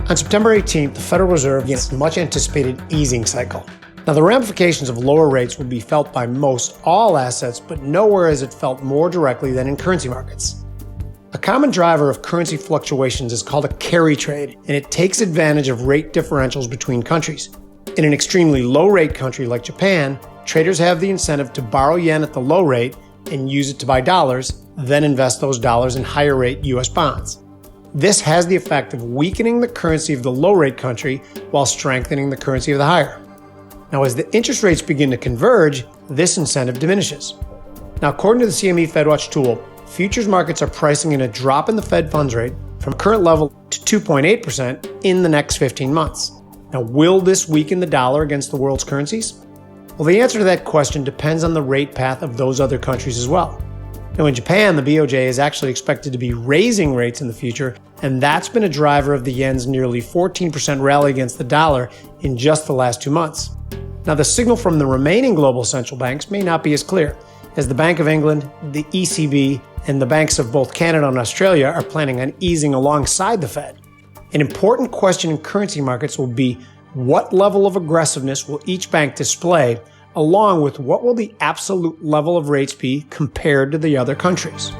On September 18th, the Federal Reserve begins its much-anticipated easing cycle. Now, the ramifications of lower rates will be felt by most all assets, but nowhere is it felt more directly than in currency markets. A common driver of currency fluctuations is called a carry trade, and it takes advantage of rate differentials between countries. In an extremely low-rate country like Japan, traders have the incentive to borrow yen at the low rate and use it to buy dollars, then invest those dollars in higher-rate U.S. bonds. This has the effect of weakening the currency of the low-rate country while strengthening the currency of the higher. Now, as the interest rates begin to converge, this incentive diminishes. Now, according to the CME FedWatch tool, futures markets are pricing in a drop in the Fed funds rate from current level to 2.8% in the next 15 months. Now, will this weaken the dollar against the world's currencies? Well, the answer to that question depends on the rate path of those other countries as well. Now, in Japan, the BOJ is actually expected to be raising rates in the future, and that's been a driver of the yen's nearly 14% rally against the dollar in just the last 2 months. Now, the signal from the remaining global central banks may not be as clear, as the Bank of England, the ECB, and the banks of both Canada and Australia are planning on easing alongside the Fed. An important question in currency markets will be what level of aggressiveness will each bank display, along with what will the absolute level of rates be compared to the other countries.